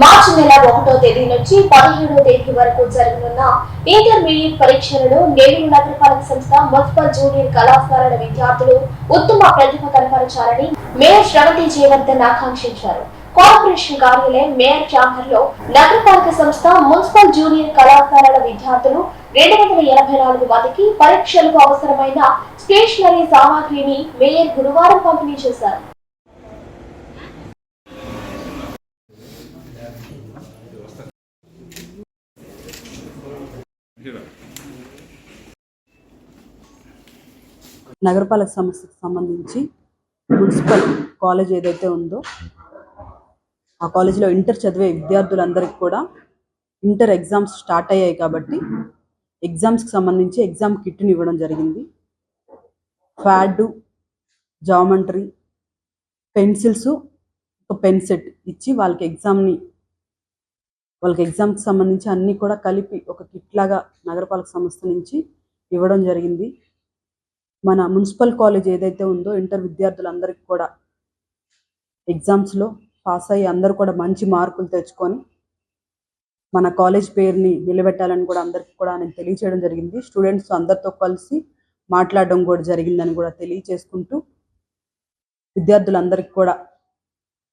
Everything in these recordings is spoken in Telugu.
మార్చి నెల 1వ తేదీ నుంచి 17వ తేదీ వరకు జరగనున్న ఇంటర్మీడియట్ పరీక్షలలో నెల్లూరు నగరపాలక సంస్థ మున్సిపల్ జూనియర్ కళాశాలల విద్యార్థులు ఉత్తమ ప్రతిభ కనపరచాలని మేయర్ శ్రవంతి జయవర్ధన్ ఆకాంక్షించారు. కార్పొరేషన్ కార్యాలయం మేయర్ ఛాంబర్ లో నగరపాలక సంస్థ మున్సిపల్ జూనియర్ కళాశాలల విద్యార్థులు 284 మందికి పరీక్షలకు అవసరమైన స్టేషనరీ సామాగ్రిని మేయర్ గురువారం పంపిణీ చేశారు. నగరపాలక సంస్థకు సంబంధించి మున్సిపల్ కాలేజ్ ఏదైతే ఉందో ఆ కాలేజీలో ఇంటర్ చదివే విద్యార్థులందరికీ కూడా ఇంటర్ ఎగ్జామ్స్ స్టార్ట్ అయ్యాయి కాబట్టి ఎగ్జామ్స్కి సంబంధించి ఎగ్జామ్ కిట్ని ఇవ్వడం జరిగింది. ఫ్యాడ్, జామెట్రీ, పెన్సిల్స్, ఒక పెన్ సెట్ ఇచ్చి వాళ్ళకి ఎగ్జామ్కి సంబంధించి అన్నీ కూడా కలిపి ఒక కిట్ లాగా నగరపాలక సంస్థ నుంచి ఇవ్వడం జరిగింది. మన మున్సిపల్ కాలేజ్ ఏదైతే ఉందో ఇంటర్ విద్యార్థులందరికీ కూడా ఎగ్జామ్స్లో పాస్ అయ్యి అందరూ కూడా మంచి మార్కులు తెచ్చుకొని మన కాలేజ్ పేరుని నిలబెట్టాలని కూడా అందరికీ కూడా నేను తెలియచేయడం జరిగింది. స్టూడెంట్స్ అందరితో కలిసి మాట్లాడడం కూడా జరిగిందని కూడా తెలియచేసుకుంటూ విద్యార్థులందరికీ కూడా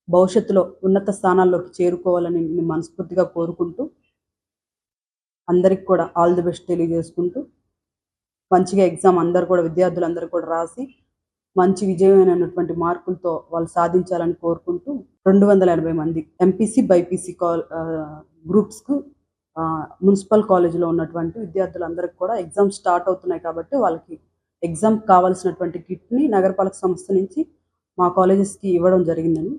భవిష్యత్తులో ఉన్నత స్థానాల్లోకి చేరుకోవాలని నేను మనస్ఫూర్తిగా కోరుకుంటూ అందరికి కూడా ఆల్ ది బెస్ట్ తెలియజేసుకుంటూ మంచిగా ఎగ్జామ్ విద్యార్థులందరూ కూడా రాసి మంచి విజయమైనటువంటి మార్కులతో వాళ్ళు సాధించాలని కోరుకుంటూ 280 మంది ఎంపీసీ బైపీసీ గ్రూప్స్కు మున్సిపల్ కాలేజీలో ఉన్నటువంటి విద్యార్థులందరికీ కూడా ఎగ్జామ్ స్టార్ట్ అవుతున్నాయి కాబట్టి వాళ్ళకి ఎగ్జామ్ కావాల్సినటువంటి కిట్ని నగరపాలక సంస్థ నుంచి మా కాలేజెస్కి ఇవ్వడం జరిగిందని